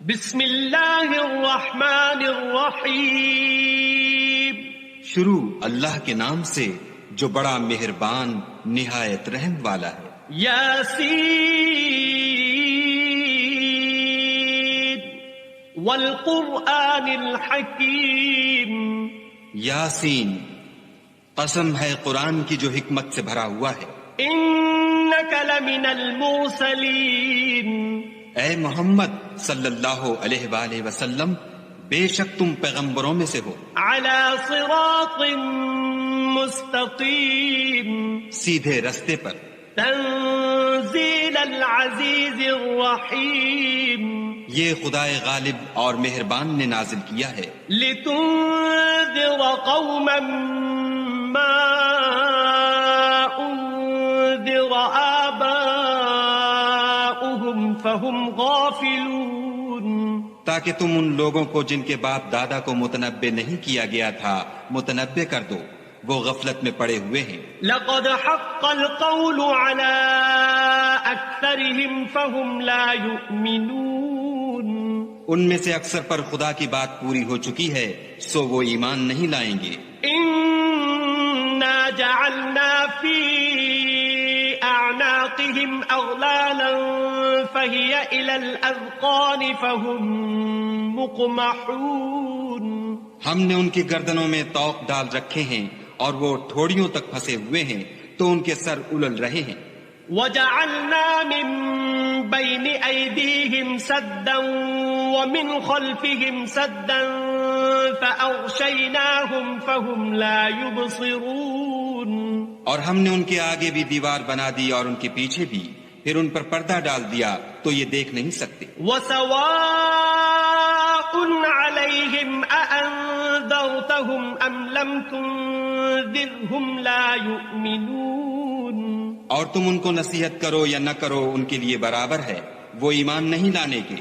بسم اللہ الرحمن الرحیم. شروع اللہ کے نام سے جو بڑا مہربان نہایت رحم والا ہے. یاسین والقرآن الحکیم. یاسین، قسم ہے قرآن کی جو حکمت سے بھرا ہوا ہے. انک لمن المرسلین. اے محمد صلی اللہ علیہ وآلہ وسلم، بے شک تم پیغمبروں میں سے ہو. علی صراط مستقیم. سیدھے رستے پر. تنزیل العزیز الرحیم. یہ خدائے غالب اور مہربان نے نازل کیا ہے. لتنذر قوما ما انذر آباؤهم فهم غافلون. تاکہ تم ان لوگوں کو جن کے باپ دادا کو متنبع نہیں کیا گیا تھا متنبع کر دو، وہ غفلت میں پڑے ہوئے ہیں. لقد حق القول على اکثرهم فهم لا يؤمنون. ان میں سے اکثر پر خدا کی بات پوری ہو چکی ہے، سو وہ ایمان نہیں لائیں گے. انا جعلنا في اعناقهم اغلالا فهي الى الاذقان فهم مقمحون. ہم نے ان کی گردنوں میں طوق ڈال رکھے ہیں اور وہ ٹھوڑیوں تک پھنسے ہوئے ہیں تو ان کے سر الل رہے ہیں. وجعلنا من بين أيديهم سدا ومن خلفهم سدا فأغشيناهم فهم لا يبصرون. اور ہم نے ان کے آگے بھی دیوار بنا دی اور ان کے پیچھے بھی، پھر ان پر پردہ ڈال دیا تو یہ دیکھ نہیں سکتے. وسواء عليهم أأنذرتهم أم لم تنذرهم لا يؤمنون. اور تم ان کو نصیحت کرو یا نہ کرو ان کے لیے برابر ہے، وہ ایمان نہیں لانے کے.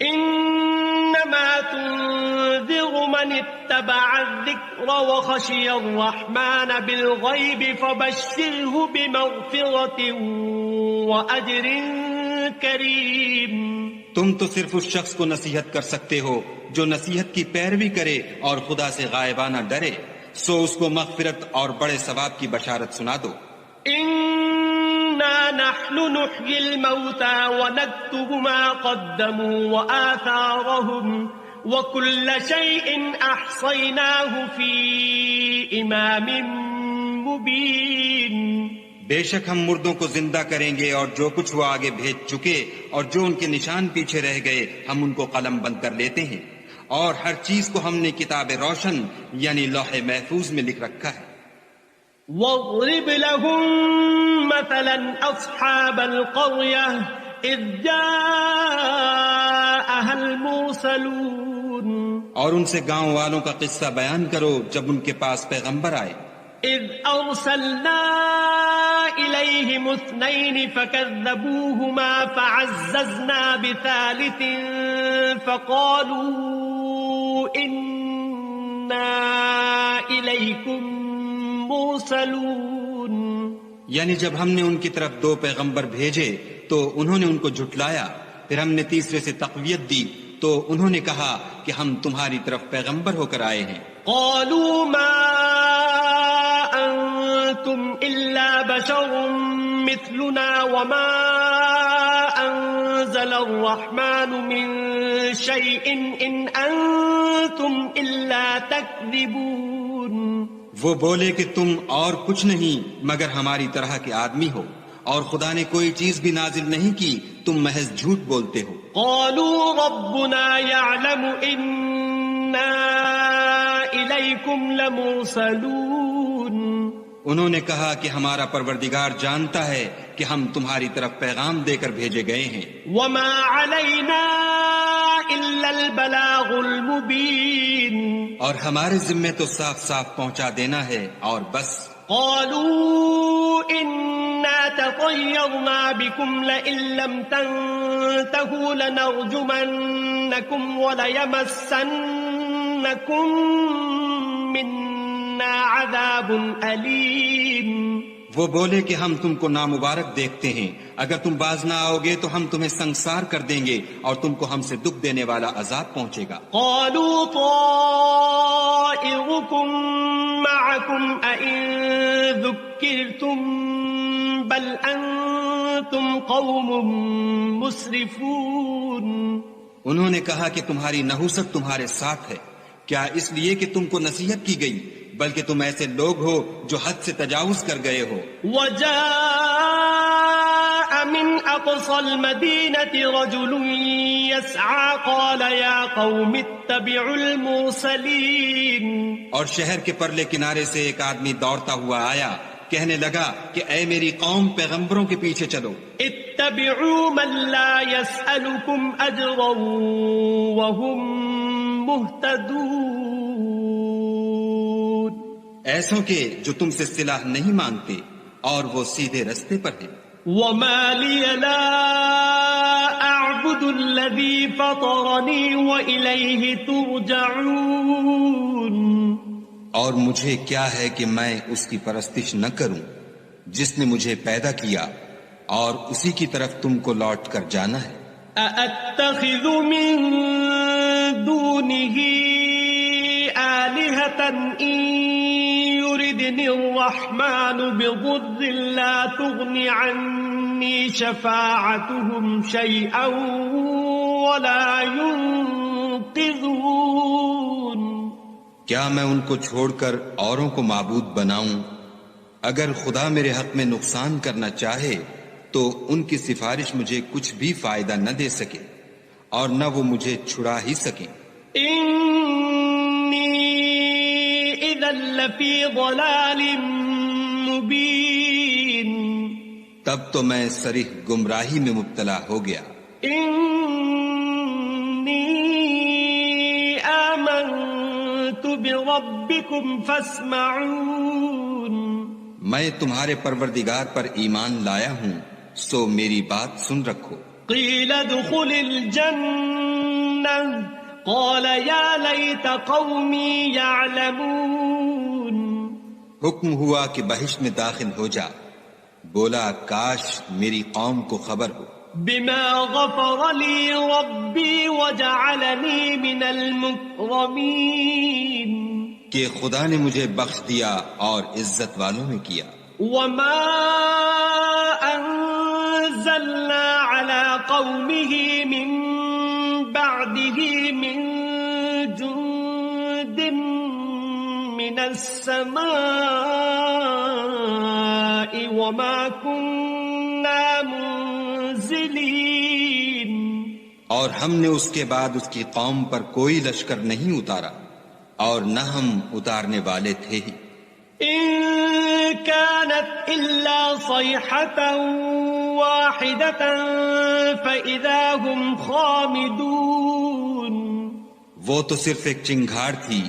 انما تنذر من اتبع الذکر وخشی الرحمن بالغیب فبشره بمغفرة واجر کریم. تم تو صرف اس شخص کو نصیحت کر سکتے ہو جو نصیحت کی پیروی کرے اور خدا سے غائبانہ ڈرے، سو اس کو مغفرت اور بڑے ثواب کی بشارت سنا دو. انا نحن نحيي الموتى ونكتب ما قدموا وآثارهم وكل شيء احصيناه في امام مبين. بے شک ہم مردوں کو زندہ کریں گے اور جو کچھ وہ آگے بھیج چکے اور جو ان کے نشان پیچھے رہ گئے ہم ان کو قلم بند کر لیتے ہیں، اور ہر چیز کو ہم نے کتاب روشن یعنی لوح محفوظ میں لکھ رکھا ہے. واضرب لهم مثلا اصحاب القرية اذ جاءها المرسلون. اور ان سے گاؤں والوں کا قصہ بیان کرو جب ان کے پاس پیغمبر آئے. اذ ارسلنا الیہم اثنین فکذبوہما فعززنا بثالث فقالوا انا الیکم مرسلون. یعنی جب ہم نے ان کی طرف 2 پیغمبر بھیجے تو انہوں نے ان کو جھٹلایا، پھر ہم نے تیسرے سے تقویت دی تو انہوں نے کہا کہ ہم تمہاری طرف پیغمبر ہو کر آئے ہیں. قالوا ما انتم الا بشر مثلنا وما انزل الرحمن من شيء ان انتم الا تكذبون. وہ بولے کہ تم اور کچھ نہیں مگر ہماری طرح کے آدمی ہو، اور خدا نے کوئی چیز بھی نازل نہیں کی، تم محض جھوٹ بولتے ہو. قالوا ربنا يعلم إنا إليكم لمرسلون. انہوں نے کہا کہ ہمارا پروردگار جانتا ہے کہ ہم تمہاری طرف پیغام دے کر بھیجے گئے ہیں. وما علينا إلا البلاغ المبين. اور ہمارے ذمے تو صاف صاف پہنچا دینا ہے اور بس. قالوا إنا تطيرنا بكم لئن لم تنتهوا لنرجمنكم وليمسنكم منا عذاب أليم. وہ بولے کہ ہم تم کو نامبارک دیکھتے ہیں، اگر تم باز نہ آؤ گے تو ہم تمہیں سنگسار کر دیں گے اور تم کو ہم سے دکھ دینے والا عذاب پہنچے گا۔ قالوا طائركم معكم أئن ذكرتم بل أنتم قوم مسرفون۔ انہوں نے کہا کہ تمہاری نحوست تمہارے ساتھ ہے، کیا اس لیے کہ تم کو نصیحت کی گئی، بلکہ تم ایسے لوگ ہو جو حد سے تجاوز کر گئے ہو۔ وجاء من أقصى المدينة رجل يسعى قال يا قوم اتبعوا المرسلين۔ اور شہر کے پرلے کنارے سے ایک آدمی دوڑتا ہوا آیا، کہنے لگا کہ اے میری قوم، پیغمبروں کے پیچھے چلو۔ اتبعوا من لا يسألكم أجرا وهم مهتدون۔ ایسوں کے جو تم سے صلہ نہیں مانگتے اور وہ سیدھے رستے پر ہیں۔ وما لي لا أعبد الذي فطرني وإليه ترجعون۔ اور مجھے کیا ہے کہ میں اس کی پرستش نہ کروں جس نے مجھے پیدا کیا اور اسی کی طرف تم کو لوٹ کر جانا ہے۔ أأتخذ من دونه آلهة إن يردني الرحمن بضر لا تغن عني شفاعتهم شيئا ولا ينقذون۔ کیا میں ان کو چھوڑ کر اوروں کو معبود بناؤں؟ اگر خدا میرے حق میں نقصان کرنا چاہے تو ان کی سفارش مجھے کچھ بھی فائدہ نہ دے سکے اور نہ وہ مجھے چھڑا ہی سکیں۔ انی اذا لفی ضلال مبین۔ تب تو میں صریح گمراہی میں مبتلا ہو گیا۔ انی آمنت بربکم فاسمعون۔ میں تمہارے پروردگار پر ایمان لایا ہوں، سو میری بات سن رکھو۔ قیل ادخل الجنہ قال یا لیت قومی یعلمون۔ حکم ہوا کہ بہشت میں داخل ہو جا، بولا کاش میری قوم کو خبر ہو۔ بما غفر لی ربی وجعلنی من المکرمین۔ کہ خدا نے مجھے بخش دیا اور عزت والوں میں کیا۔ وما انزلنا على قومه من بعده من جند من السماء وما كنا منزلين۔ اور ہم نے اس کے بعد اس کی قوم پر کوئی لشکر نہیں اتارا اور نہ ہم اتارنے والے تھے ہی۔ إن كانت إلا صيحة واحدة فإذا هم خامدون۔ وہ تو صرف ایک چنگھاڑ تھی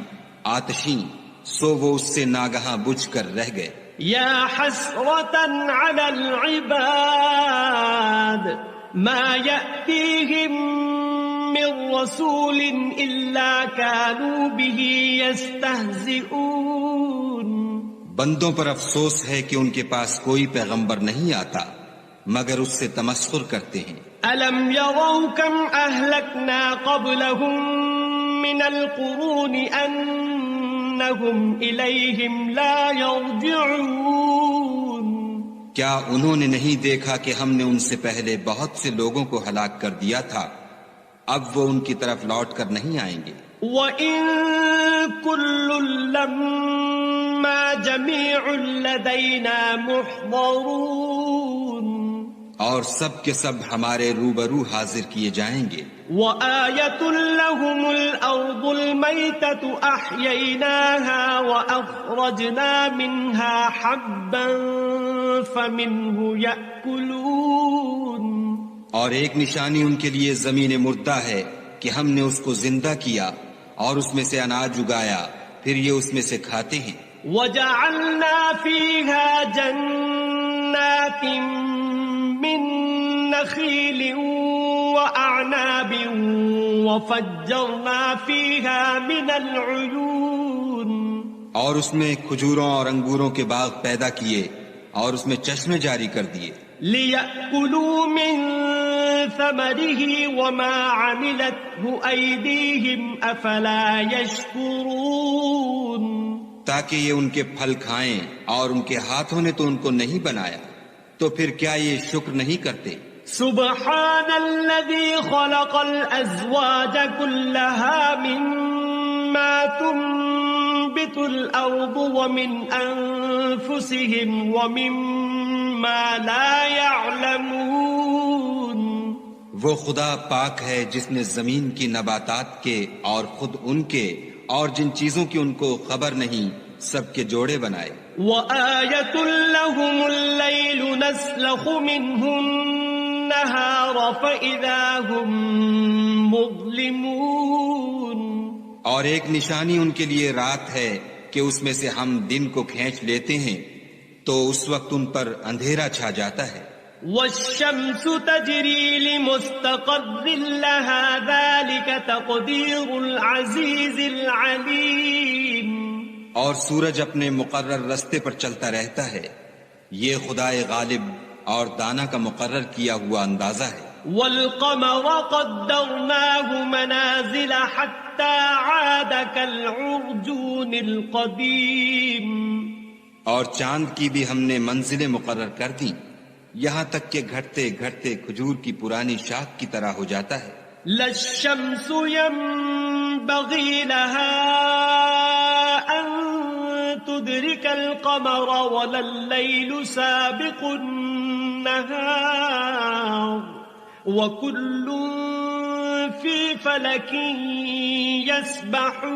آتشیں، سو وہ اس سے ناگہاں بجھ کر رہ گئے۔ يا حسرة على العباد ما يأتيهم من رسول إلا كانوا به يستهزئون۔ بندوں پر افسوس ہے کہ ان کے پاس کوئی پیغمبر نہیں آتا مگر اس سے تمسخر کرتے ہیں۔ ألم يروا كم أهلكنا قبلهم من القرون أنهم إليهم لا يرجعون۔ کیا انہوں نے نہیں دیکھا کہ ہم نے ان سے پہلے بہت سے لوگوں کو ہلاک کر دیا تھا، اب وہ ان کی طرف لوٹ کر نہیں آئیں گے۔ وَإِن كُلٌّ لَّمَّا جَمِيعٌ لَّدَيْنَا مُحْضَرُونَ۔ اور سب کے سب ہمارے روبرو حاضر کیے جائیں گے۔ وَآيَةٌ لَّهُمُ الْأَرْضُ الْمَيْتَةُ أَحْيَيْنَاهَا وَأَخْرَجْنَا مِنْهَا حَبًّا فَمِنْهُ يَأْكُلُونَ۔ اور ایک نشانی ان کے لیے زمین مردہ ہے کہ ہم نے اس کو زندہ کیا اور اس میں سے اناج اگایا، پھر یہ اس میں سے کھاتے ہیں۔ وَجَعَلْنَا فِيهَا جَنَّاتٍ مِّن نَخِيلٍ وَأَعْنَابٍ وَفَجَّرْنَا فِيهَا مِنَ الْعُيُونِ۔ اور اس میں کھجوروں اور انگوروں کے باغ پیدا کیے اور اس میں چشمے جاری کر دیے لِيَأْكُلُوا مِن ثَمَرِهِ وَمَا عَمِلَتْهُ أَيْدِيهِمْ أَفَلَا يَشْكُرُونَ تاکہ یہ ان کے پھل کھائیں اور ان کے ہاتھوں نے تو ان کو نہیں بنایا تو پھر کیا یہ شکر نہیں کرتے سبحان الذي خلق الأزواج كلها مما تنبت الأرض ومن أنفسهم ومما لا يعلمون وہ خدا پاک ہے جس نے زمین کی نباتات کے اور خود ان کے اور جن چیزوں کی ان کو خبر نہیں سب کے جوڑے بنائے وَآيَةٌ لَهُمُ اللَّيْلُ نَسْلَخُ مِنْهُ النَّهَارَ فَإِذَا هُمْ مُظْلِمُونَ اور ایک نشانی ان کے لیے رات ہے کہ اس میں سے ہم دن کو کھینچ لیتے ہیں تو اس وقت ان پر اندھیرا چھا جاتا ہے وَالشَّمْسُ تَجْرِي لِمُسْتَقَرٍّ لَهَا ذَلِكَ تَقْدِيرُ الْعَزِيزِ الْعَلِيمِ اور سورج اپنے مقرر رستے پر چلتا رہتا ہے یہ خدائے غالب اور دانا کا مقرر کیا ہوا اندازہ ہے وَالْقَمَرَ قَدَّرْنَاهُ مَنَازِلَ حَتَّى عَادَ كَالْعُرْجُونِ الْقَدِيمِ اور چاند کی بھی ہم نے منزلیں مقرر کر دی یہاں تک کہ گھٹتے گھٹتے کھجور کی پرانی شاخ کی طرح ہو جاتا ہے لَا الشَّمْسُ يَنبَغِي لَهَا أَن تُدْرِكَ الْقَمَرَ وَلَا اللَّيْلُ سَابِقُ النَّهَارِ وَكُلٌّ فِي فَلَكٍ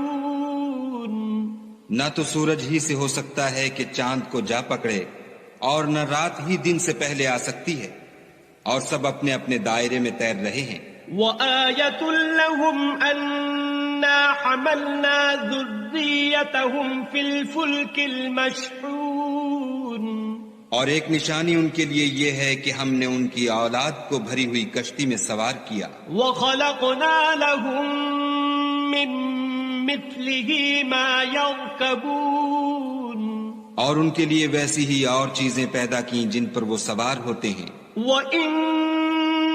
يَسْبَحُونَ نہ تو سورج ہی سے ہو سکتا ہے کہ چاند کو جا پکڑے اور نہ رات ہی دن سے پہلے آ سکتی ہے اور سب اپنے اپنے دائرے میں تیر رہے ہیں وَآيَةٌ لَهُمْ أَنَّا حَمَلْنَا ذُرِّيَّتَهُمْ فِي الْفُلْكِ الْمَشْحُونِ اور ایک نشانی ان کے لیے یہ ہے کہ ہم نے ان کی اولاد کو بھری ہوئی کشتی میں سوار کیا وَخَلَقْنَا لَهُم مِّن مِّثْلِهِ مَا يَرْكَبُونَ اور ان کے لیے ویسی ہی اور چیزیں پیدا کی جن پر وہ سوار ہوتے ہیں وَإِن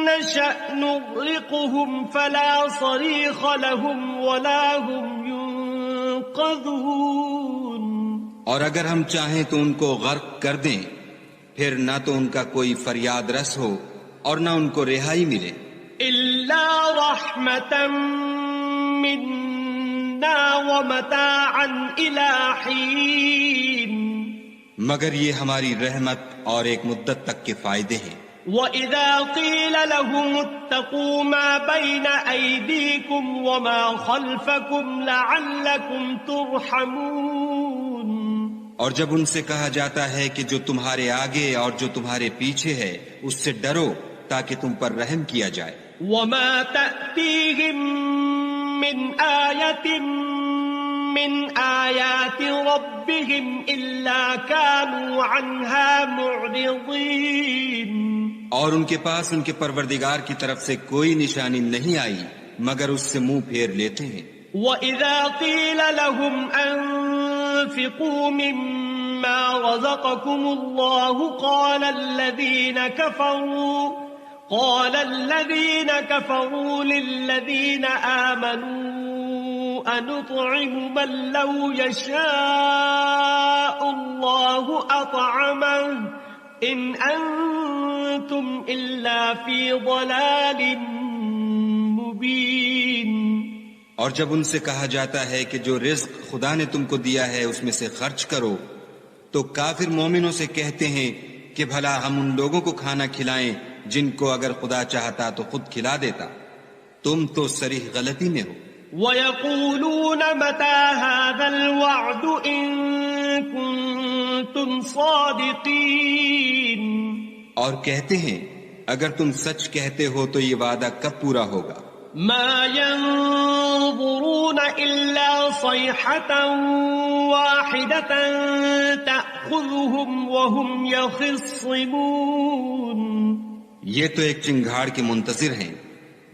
نَّشَأْ نُغْرِقْهُمْ فَلَا صَرِيخَ لَهُمْ وَلَا هُمْ يُنقَذُونَ اور اگر ہم چاہیں تو ان کو غرق کر دیں پھر نہ تو ان کا کوئی فریاد رس ہو اور نہ ان کو رہائی ملے إِلَّا رَحْمَةً مِّنَّا وَمَتَاعًا إِلَى حِينٍ مگر یہ ہماری رحمت اور ایک مدت تک کے فائدے ہیں وَإِذَا قِيلَ لَهُمُ اتَّقُوا مَا بَيْنَ أَيْدِيكُمْ وَمَا خَلْفَكُمْ لَعَلَّكُمْ تُرْحَمُونَ اور جب ان سے کہا جاتا ہے کہ جو تمہارے آگے اور جو تمہارے پیچھے ہے اس سے ڈرو تاکہ تم پر رحم کیا جائے وَمَا تَأْتِيهِم مِّنْ آيَةٍ مِّنْ آيَاتِ رَبِّهِمْ إِلَّا كَانُوا عَنْهَا مُعْرِضِينَ اور ان کے پاس ان کے پروردگار کی طرف سے کوئی نشانی نہیں آئی مگر اس سے منہ پھیر لیتے ہیں وَإِذَا قِيلَ لَهُمْ أَنفِقُوا مِمَّا رَزَقَكُمُ اللَّهُ قَالَ الَّذِينَ كَفَرُوا لِلَّذِينَ آمَنُوا أَنُطْعِمُ مَن لَّوْ يَشَاءُ اللَّهُ أَطْعَمَهُ إِنْ أَنتُمْ إِلَّا فِي ضَلَالٍ مُّبِينٍ اور جب ان سے کہا جاتا ہے کہ جو رزق خدا نے تم کو دیا ہے اس میں سے خرچ کرو تو کافر مومنوں سے کہتے ہیں کہ بھلا ہم ان لوگوں کو کھانا کھلائیں جن کو اگر خدا چاہتا تو خود کھلا دیتا تم تو صریح غلطی میں ہو وَيَقُولُونَ مَتَى هَذَا الْوَعْدُ إِن كُنتُمْ صَادِقِينَ اور کہتے ہیں اگر تم سچ کہتے ہو تو یہ وعدہ کب پورا ہوگا مَا يَنظُرُونَ إِلَّا صَيْحَةً وَاحِدَةً تَأْخُذُهُمْ وَهُمْ يَخِصِّمُونَ یہ تو ایک چنگھاڑ کے منتظر ہیں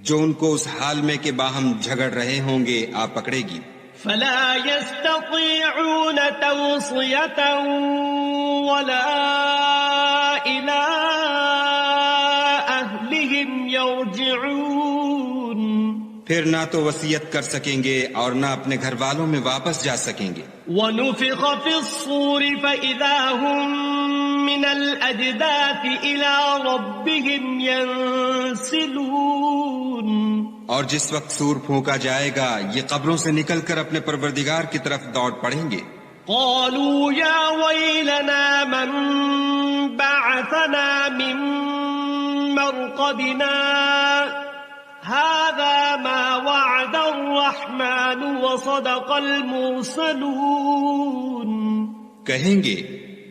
جو ان کو اس حال میں کہ باہم جھگڑ رہے ہوں گے آ پکڑے گی فَلَا يَسْتَطِيعُونَ تَوْصِيَةً وَلَا پھر نہ تو وصیت کر سکیں گے اور نہ اپنے گھر والوں میں واپس جا سکیں گے. وَنُفِخَ فِي الصُّورِ فَإِذَا هُم مِّنَ الْأَجْدَاثِ إِلَى رَبِّهِمْ يَنسِلُونَ. اور جس وقت سور پھونکا جائے گا یہ قبروں سے نکل کر اپنے پروردگار کی طرف دوڑ پڑیں گے. قالوا يا ويلنا من بعثنا من مرقدنا هذا ما وعد الرحمن وصدق المرسلون. کہیں گے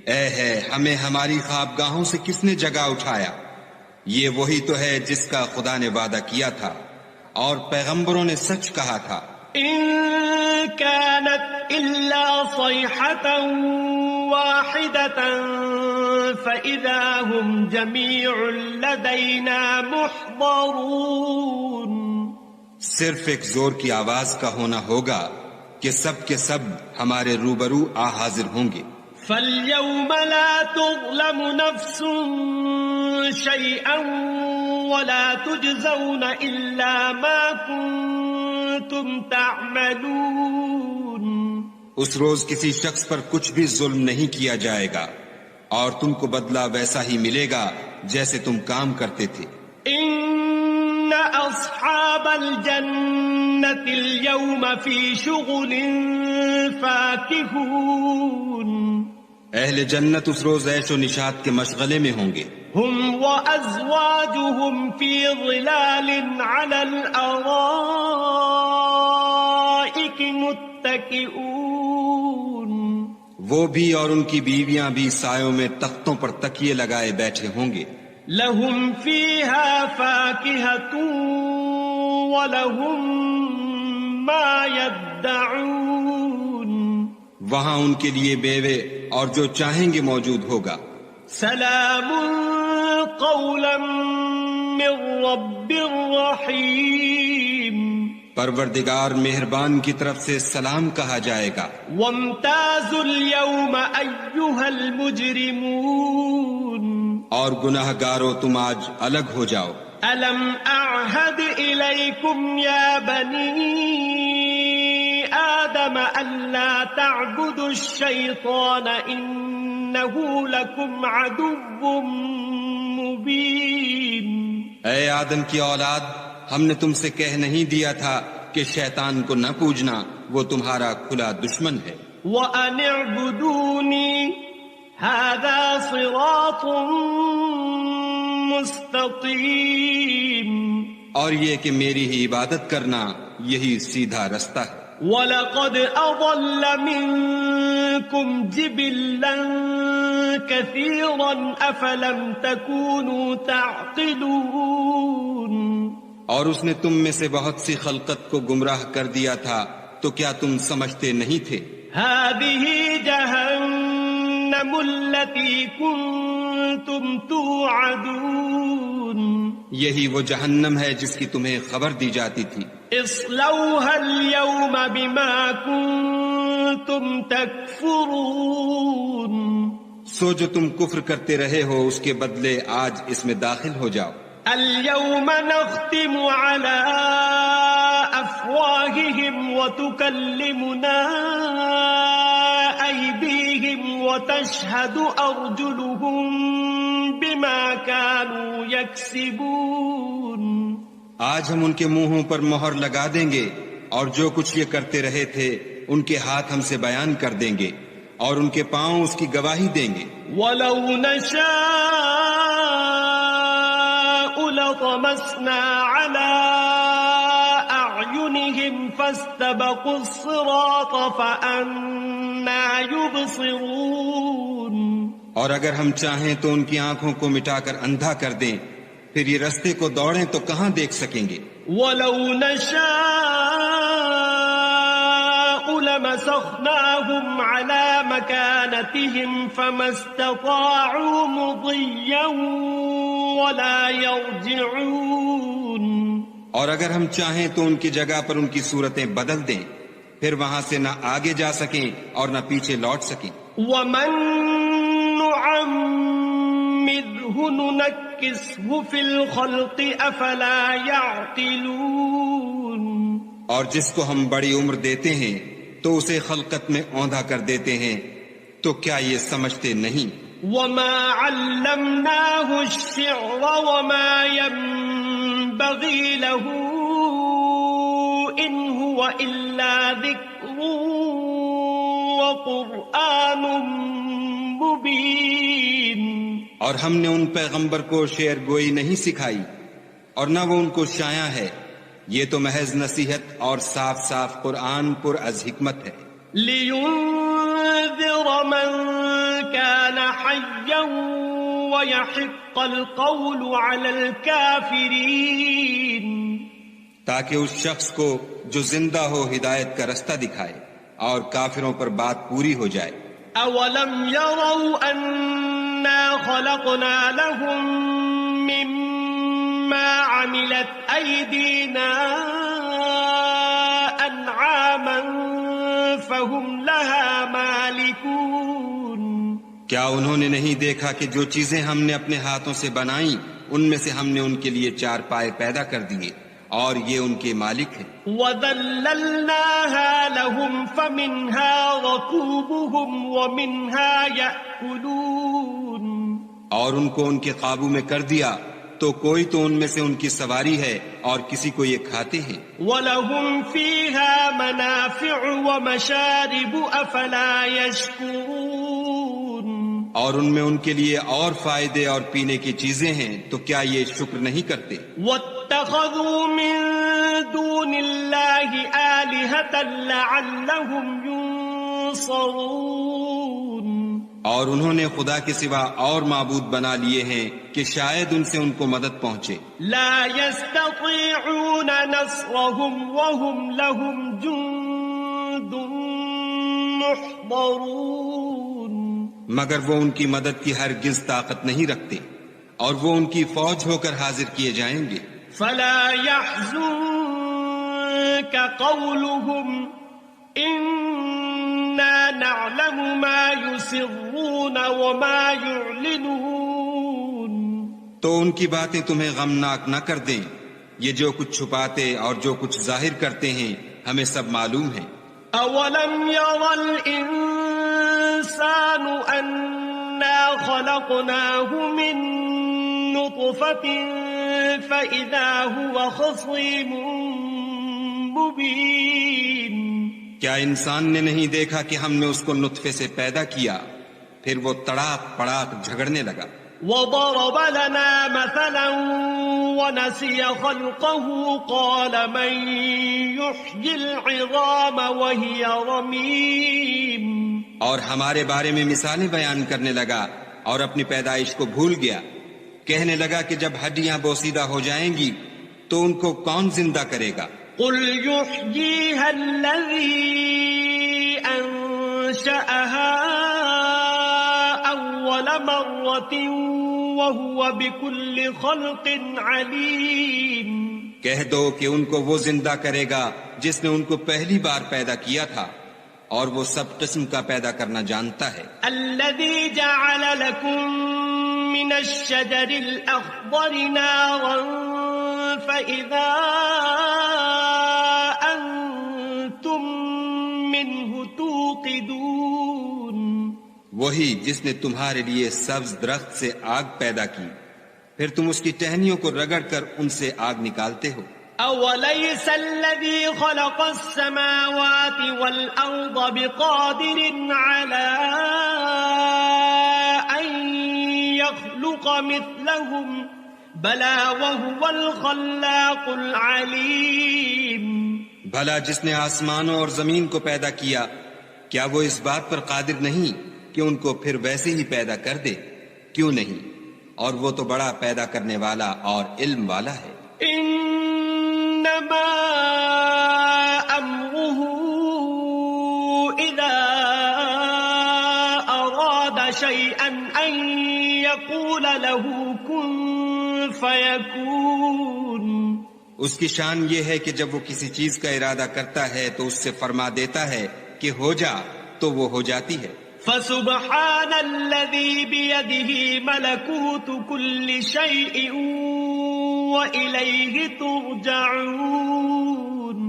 اے ہے ہمیں ہماری خوابگاہوں سے کس نے جگا اٹھایا، یہ وہی تو ہے جس کا خدا نے وعدہ کیا تھا اور پیغمبروں نے سچ کہا تھا. إن كانت إلا صيحة واحدة فإذا هم جميع لدينا محضرون. صرف ایک زور کی آواز کا ہونا ہوگا کہ سب کے سب ہمارے روبرو حاضر ہوں گے. فاليوم لا تظلم نفس شيئا ولا تجزون إلا ما كنتم تعملون. اس روز کسی شخص پر کچھ بھی ظلم نہیں کیا جائے گا اور تم کو بدلہ ویسا ہی ملے گا جیسے تم کام کرتے تھے. إن أصحاب الجنة اليوم في شغل فاكهون. اہل جنت اس روز عیش و نشاط کے مشغلے میں ہوں گے. هم وأزواجهم في ظلال على الأرائك متكئون. وہ بھی اور ان کی بیویاں بھی سایوں میں تختوں پر تکیے لگائے بیٹھے ہوں گے. لهم فيها فاكهة ولهم ما يدعون. وہاں ان کے لیے بیوے اور جو چاہیں گے موجود ہوگا. سلام قولا من رب رحیم. پروردگار مہربان کی طرف سے سلام کہا جائے گا. وامتازوا اليوم ایھا المجرمون. اور گناہ گارو تم آج الگ ہو جاؤ. الم اعہد الیکم یا بنی آدم الا تعبدوا الشیطان انہ لکم عدو مبین. اے آدم کی اولاد، ہم نے تم سے کہہ نہیں دیا تھا کہ شیطان کو نہ پوجنا، وہ تمہارا کھلا دشمن ہے. وَأَنِ اعْبُدُونِي هَذَا صِرَاطٌ مُسْتَقِيمٌ. اور یہ کہ میری ہی عبادت کرنا یہی سیدھا رستہ ہے. وَلَقَدْ أَضَلَّ مِنكُمْ جِبِلًّا كَثِيرًا أَفَلَمْ تَكُونُوا تَعْقِلُونَ. اور اس نے تم میں سے بہت سی خلقت کو گمراہ کر دیا تھا تو کیا تم سمجھتے نہیں تھے؟ هَذِهِ جَهَنَّمُ الَّتِي كُنتُمْ تُوعَدُونَ. یہی وہ جہنم ہے جس کی تمہیں خبر دی جاتی تھی. اصلوها اليوم بما كنتم تكفرون. سو جو تم کفر کرتے رہے ہو اس کے بدلے آج اس میں داخل ہو جاؤ. اليوم نختم على أفواههم وتكلمنا أيديهم وتشهد أرجلهم بما كانوا يكسبون. آج ہم ان کے منہوں پر مہر لگا دیں گے اور جو کچھ یہ کرتے رہے تھے ان کے ہاتھ ہم سے بیان کر دیں گے اور ان کے پاؤں اس کی گواہی دیں گے. وَلَوْ نَشَاءُ لَطَمَسْنَا عَلَىٰ أَعْيُنِهِمْ فَاسْتَبَقُوا الصِّرَاطَ فَأَنَّىٰ يُبْصِرُونَ. اور اگر ہم چاہیں تو ان کی آنکھوں کو مٹا کر اندھا کر دیں، پھر یہ رستے کو دوڑیں تو کہاں دیکھ سکیں گے. وَلَوْ نَشَاءُ لَمَسَخْنَاهُمْ عَلَىٰ مَكَانَتِهِمْ فَمَا اسْتَطَاعُوا مُضِيًّا وَلَا يَرْجِعُونَ. اور اگر ہم چاہیں تو ان کی جگہ پر ان کی صورتیں بدل دیں، پھر وہاں سے نہ آگے جا سکیں اور نہ پیچھے لوٹ سکیں. وَمَن نُعَمِّرْهُ نُنَكِّسْهُ فِي الْخَلْقِ أَفَلَا يَعْقِلُونَ. اور جس کو ہم بڑی عمر دیتے ہیں تو اسے خلقت میں اوندھا کر دیتے ہیں، تو کیا یہ سمجھتے نہیں؟ وما علمناه الشعر وما ينبغي له إن هو إلا ذكر وقرآن مبين۔ اور ہم نے ان پیغمبر کو شعر گوئی نہیں سکھائی اور نہ وہ ان کو شایع ہے، یہ تو محض نصیحت اور صاف صاف قرآن پر از حکمت ہے۔ لِيُنذِرَ مَن كَانَ حَيًّا وَيَحِقَّ الْقَوْلُ عَلَى الْكَافِرِينَ، تاکہ اس شخص کو جو زندہ ہو ہدایت کا رستہ دکھائے اور کافروں پر بات پوری ہو جائے۔ أَوَلَمْ يَرَوْا أَنَّا خَلَقْنَا لَهُم مِّمَّا عَمِلَتْ أَيْدِينَا أَنْعَامًا فَهُمْ لَهَا مَالِكُونَ۔ کیا انہوں نے نہیں دیکھا کہ جو چیزیں ہم نے اپنے ہاتھوں سے بنائیں ان میں سے ہم نے ان کے لیے چار پائے پیدا کر دیے اور یہ ان کے مالک ہیں۔ وَذَلَّلْنَاهَا لَهُمْ فَمِنْهَا رَكُوبُهُمْ وَمِنْهَا يَأْكُلُونَ، اور ان کو ان کے قابو میں کر دیا تو کوئی تو ان میں سے ان کی سواری ہے اور کسی کو یہ کھاتے ہیں۔ وَلَهُمْ فِيهَا مَنَافِعُ وَمَشَارِبُ أَفَلَا يَشْكُرُونَ، اور ان میں ان کے لیے اور فائدے اور پینے کی چیزیں ہیں تو کیا یہ شکر نہیں کرتے؟ وَاتَّخَذُوا مِن دُونِ اللَّهِ آلِهَةً لَعَلَّهُمْ يُنصَرُونَ، اور انہوں نے خدا کے سوا اور معبود بنا لیے ہیں کہ شاید ان سے ان کو مدد پہنچے۔ لا يستطيعون نصرهم وهم لهم جند محضرون، مگر وہ ان کی مدد کی ہرگز طاقت نہیں رکھتے اور وہ ان کی فوج ہو کر حاضر کیے جائیں گے۔ فلا يحزنك قولهم إنا نعلم ما يسرون وما يعلنون، تو ان کی باتیں تمہیں غمناک نہ کر دیں، یہ جو کچھ چھپاتے اور جو کچھ ظاہر کرتے ہیں ہمیں سب معلوم ہے۔ أولم ير الإنسان أنا خلقناه من نطفة فإذا هو خصيم مبين، کیا انسان نے نہیں دیکھا کہ ہم نے اس کو نطفے سے پیدا کیا پھر وہ تڑاک پڑاک جھگڑنے لگا۔ وضرب لنا مثلا ونسي خلقه قال من يحيي العظام وهي رميم، اور ہمارے بارے میں مثالیں بیان کرنے لگا اور اپنی پیدائش کو بھول گیا، کہنے لگا کہ جب ہڈیاں بوسیدہ ہو جائیں گی تو ان کو کون زندہ کرے گا؟ قل يحييها الذي أنشأها أول مرة وهو بكل خلق عليم، کہہ دو کہ ان کو وہ زندہ کرے گا جس نے ان کو پہلی بار پیدا کیا تھا اور وہ سب قسم کا پیدا کرنا جانتا ہے۔ الذي جعل لكم من الشجر الأخضر نارا فإذا أنتم منه توقدون، وہی جس نے تمہارے لیے سبز درخت سے آگ پیدا کی پھر تم اس کی ٹہنیوں کو رگڑ کر ان سے آگ نکالتے ہو۔ أوليس الذي خلق السماوات والأرض بقادر على أن يخلق مثلهم بلى وهو الخلاق العليم، بھلا جس نے آسمانوں اور زمین کو پیدا کیا کیا وہ اس بات پر قادر نہیں کہ ان کو پھر ویسے ہی پیدا کر دے؟ کیوں نہیں، اور وہ تو بڑا پیدا کرنے والا اور علم والا ہے۔ انما امره اذا اراد شيئا ان يقول له كن فيكون، اس کی شان یہ ہے کہ جب وہ کسی چیز کا ارادہ کرتا ہے تو اس سے فرما دیتا ہے کہ ہو جا تو وہ ہو جاتی ہے۔ فسبحان الذي بيده ملكوت كل شيء وإليه ترجعون،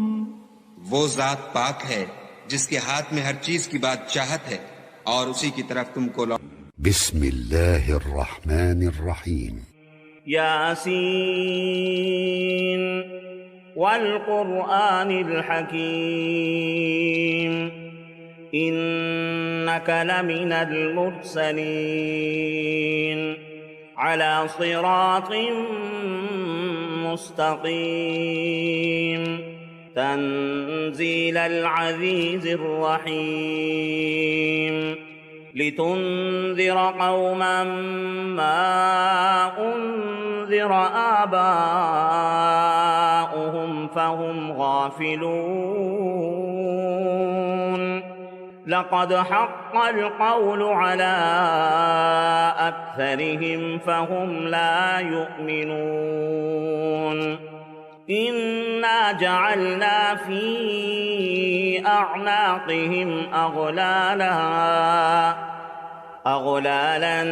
وہ ذات پاک ہے جس کے ہاتھ میں ہر چیز کی بادشاہت ہے اور اسی کی طرف تم کو بسم اللہ الرحمن الرحیم یاسین والقرآن الحکیم إنك لمن المرسلين على صراط مستقيم تنزيل العزيز الرحيم لتنذر قوما ما أنذر آباؤهم فهم غافلون لقد حق القول على أكثرهم فهم لا يؤمنون إنا جعلنا في أعناقهم أغلالا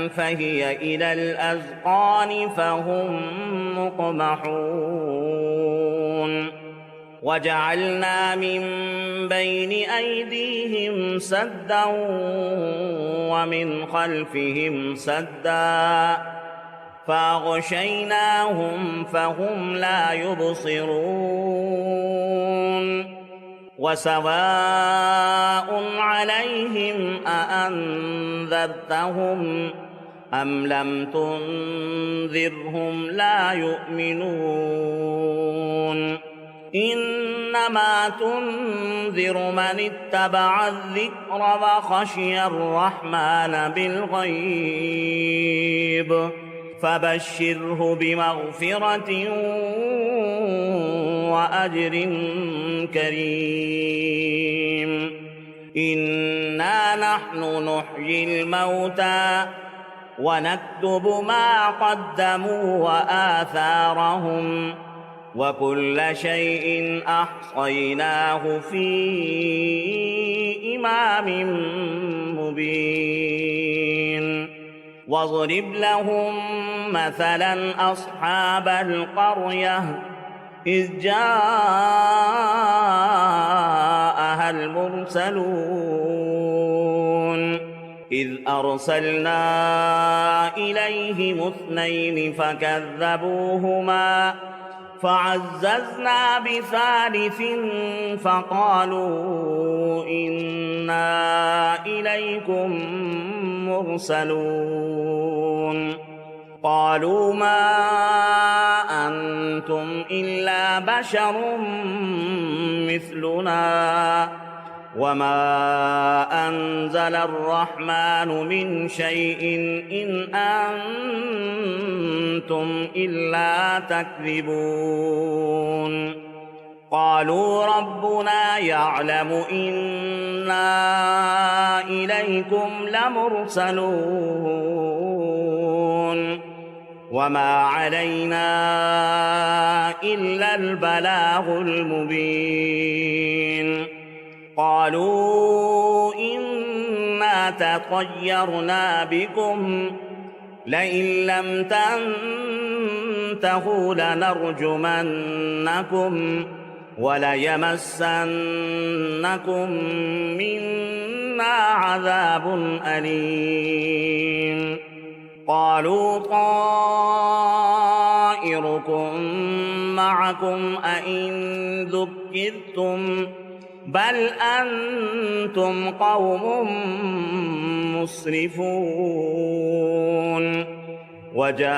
فهي إلى الأذقان فهم مقمحون وجعلنا من بين أيديهم سدا ومن خلفهم سدا فأغشيناهم فهم لا يبصرون وسواء عليهم أأنذرتهم أم لم تنذرهم لا يؤمنون إنما تنذر من اتبع الذكر وخشي الرحمن بالغيب فبشره بمغفرة وأجر كريم إنا نحن نحيي الموتى ونكتب ما قدموا وآثارهم وكل شيء أحصيناه في إمام مبين واضرب لهم مثلا أصحاب القرية إذ جاءها المرسلون إذ أرسلنا إليهم 2 فكذبوهما فعززنا بثالث فقالوا إنا إليكم مرسلون قالوا ما أنتم إلا بشر مثلنا وما أنزل الرحمن من شيء إن أنتم إلا تكذبون قالوا ربنا يعلم إنا إليكم لمرسلون وما علينا إلا البلاغ المبين قالوا إنا تطيرنا بكم لئن لم تنتهوا لنرجمنكم وليمسنكم منا عذاب أليم قالوا طائركم معكم أئن ذكرتم بل أنتم قوم مسرفون وجاء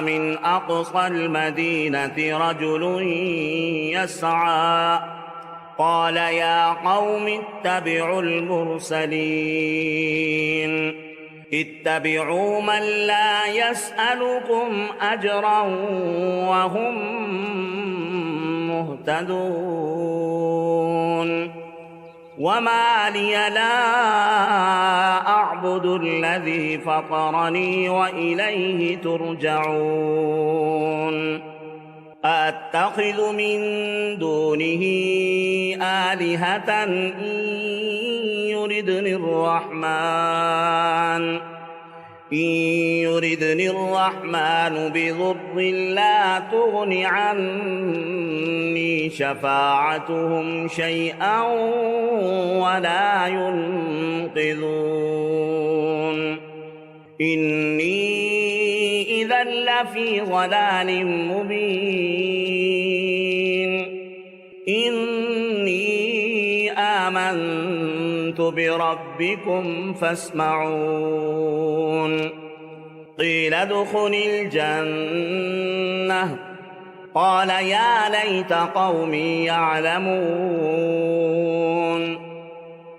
من أقصى المدينة رجل يسعى قال يا قوم اتبعوا المرسلين اتبعوا من لا يسألكم أجرا وهم مهتدون وما لي لا أعبد الذي فطرني وإليه ترجعون أأتخذ من دونه آلهة إن يردني الرحمن إن يردني الرحمن بضر لا تغن عني شفاعتهم شيئا ولا ينقذون إني إذا لفي ضلال مبين إني آمنت بربكم فاسمعون قيل ادخل الجنة قال يا ليت قومي يعلمون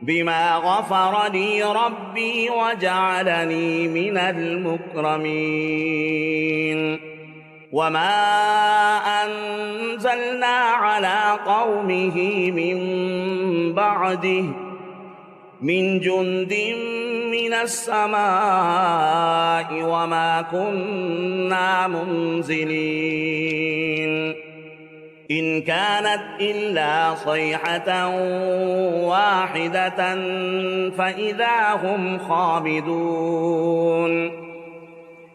بما غفر لي ربي وجعلني من المكرمين وما أنزلنا على قومه من بعده من جند من السماء وما كنا منزلين إن كانت إلا صيحة واحدة فإذا هم خامدون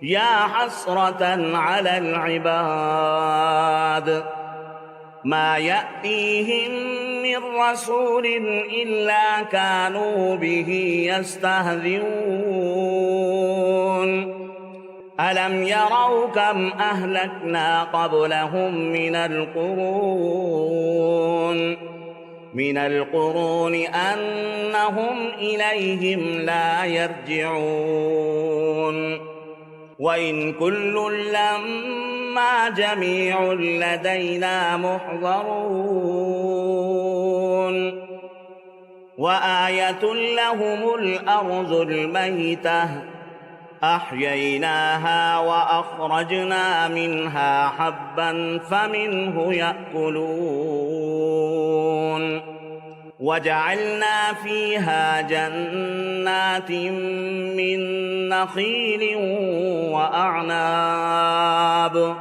يا حسرة على العباد ما يأتيهم من رسول إلا كانوا به يستهزئون ألم يروا كم أهلكنا قبلهم من القرون أنهم إليهم لا يرجعون وإن كل لما جميع لدينا محضرون وآية لهم الأرض الميتة أحييناها وأخرجنا منها حبا فمنه يأكلون وجعلنا فيها جنات من نخيل وأعناب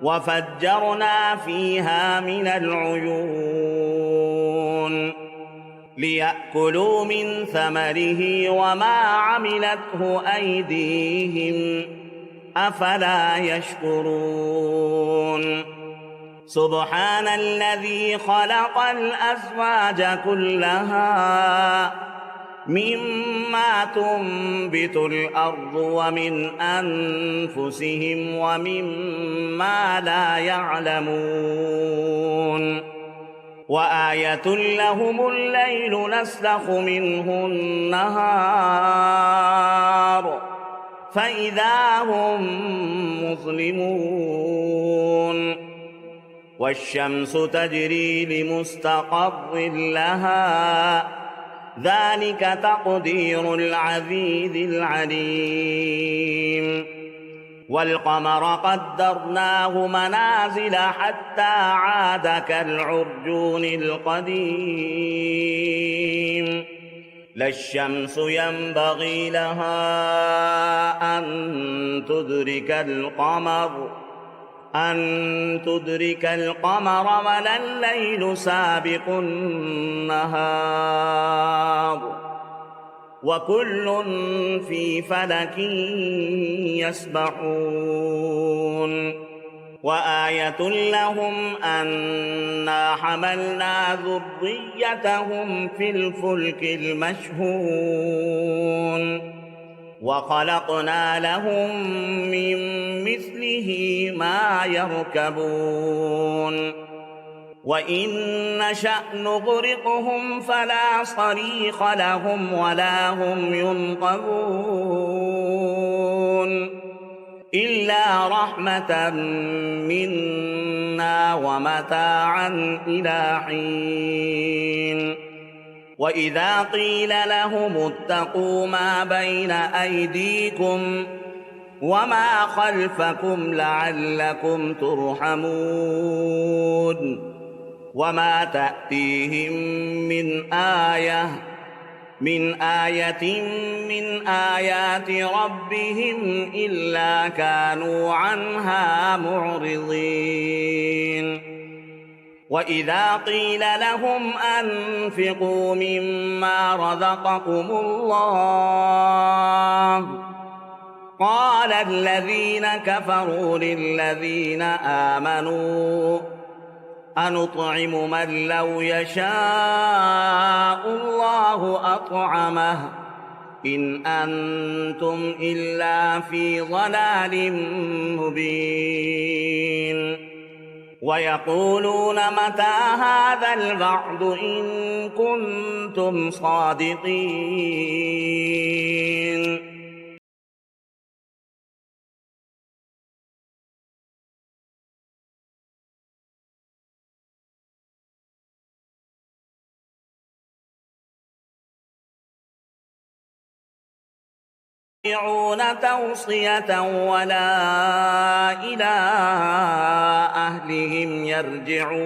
وفجرنا فيها من العيون ليأكلوا من ثمره وما عملته أيديهم أفلا يشكرون سبحان الذي خلق الأزواج كلها مما تنبت الأرض ومن أنفسهم ومما لا يعلمون وآية لهم الليل نسلخ منه النهار فإذا هم مظلمون والشمس تجري لمستقر لها ذلك تقدير العزيز العليم والقمر قدرناه منازل حتى عاد كالعرجون القديم لا الشمس ينبغي لها أن تدرك القمر ولا الليل سابق النهار وكل في فلك يسبحون وآية لهم أنا حملنا ذريتهم في الفلك المشحون وخلقنا لهم من مثله ما يركبون وإن نشأ نغرقهم فلا صريخ لهم ولا هم ينقذون إلا رحمة منا ومتاعا إلى حين وإذا قيل لهم اتقوا ما بين أيديكم وما خلفكم لعلكم ترحمون وما تأتيهم من آية من آيات ربهم إلا كانوا عنها معرضين وإذا قيل لهم أنفقوا مما رزقكم الله قال الذين كفروا للذين آمنوا أنطعم من لو يشاء الله أطعمه إن أنتم إلا في ضلال مبين ويقولون متى هذا الوعد إن كنتم صادقين توصية ولا إلى أهلهم يرجعون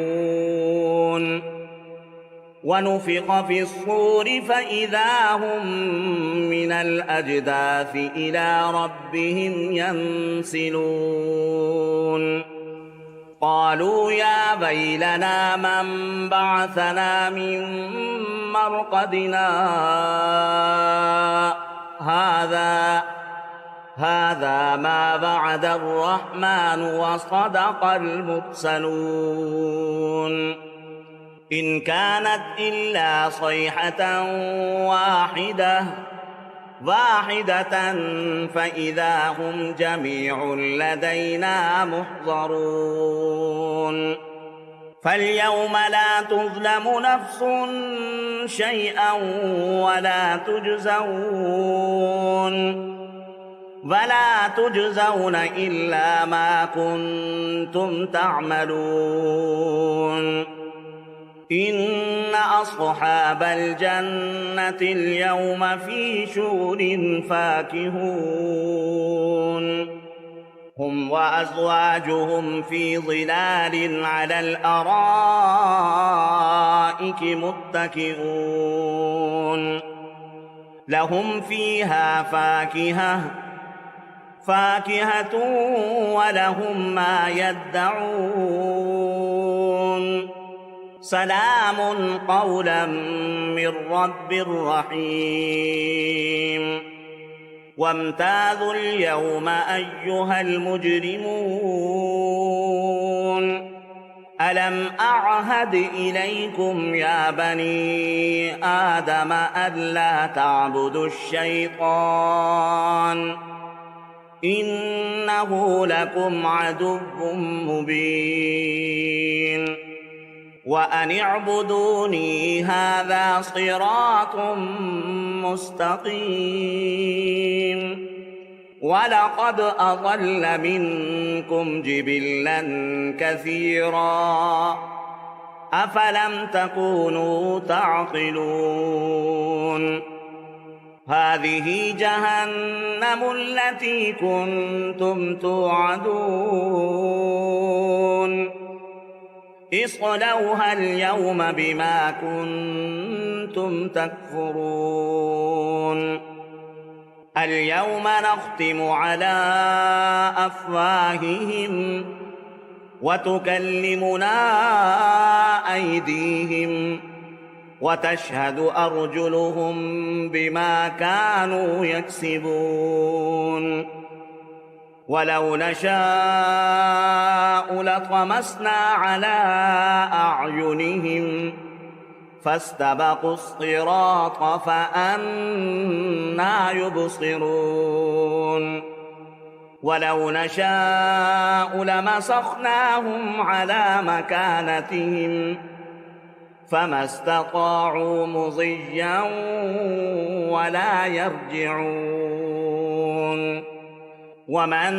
ونفخ في الصور فإذا هم من الأجداث إلى ربهم ينسلون قالوا يا ويلنا من بعثنا من مرقدنا هذا ما وعد الرحمن وصدق المرسلون إن كانت إلا صيحة واحدة فإذا هم جميع لدينا محضرون فاليوم لا تظلم نفس شيئا ولا تجزون إلا ما كنتم تعملون إن أصحاب الجنة اليوم في شغل فاكهون هم وأزواجهم في ظلال على الأرائك متكئون لهم فيها فاكهة ولهم ما يدعون سلام قولا من رب رحيم وامتازوا اليوم أيها المجرمون ألم أعهد إليكم يا بني آدم ألا تعبدوا الشيطان إنه لكم عدو مبين وأن اعبدوني هذا صراط مستقيم ولقد أضل منكم جبلا كثيرا أفلم تكونوا تعقلون هذه جهنم التي كنتم توعدون اصلوها اليوم بما كنتم تكفرون اليوم نختم على أفواههم وتكلمنا أيديهم وتشهد أرجلهم بما كانوا يكسبون ولو نشاء لطمسنا على أعينهم فاستبقوا الصراط فأنى يبصرون ولو نشاء لمسخناهم على مكانتهم فما استطاعوا مضيا ولا يرجعون ومن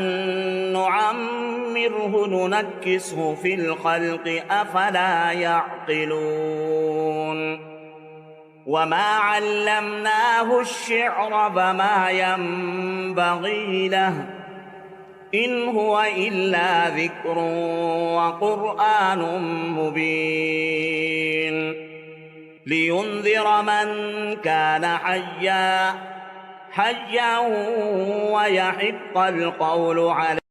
نعمره ننكسه في الخلق أفلا يعقلون وما علمناه الشعر فما ينبغي له إن هو إلا ذكر وقرآن مبين لينذر من كان حيا ويحق القول عليه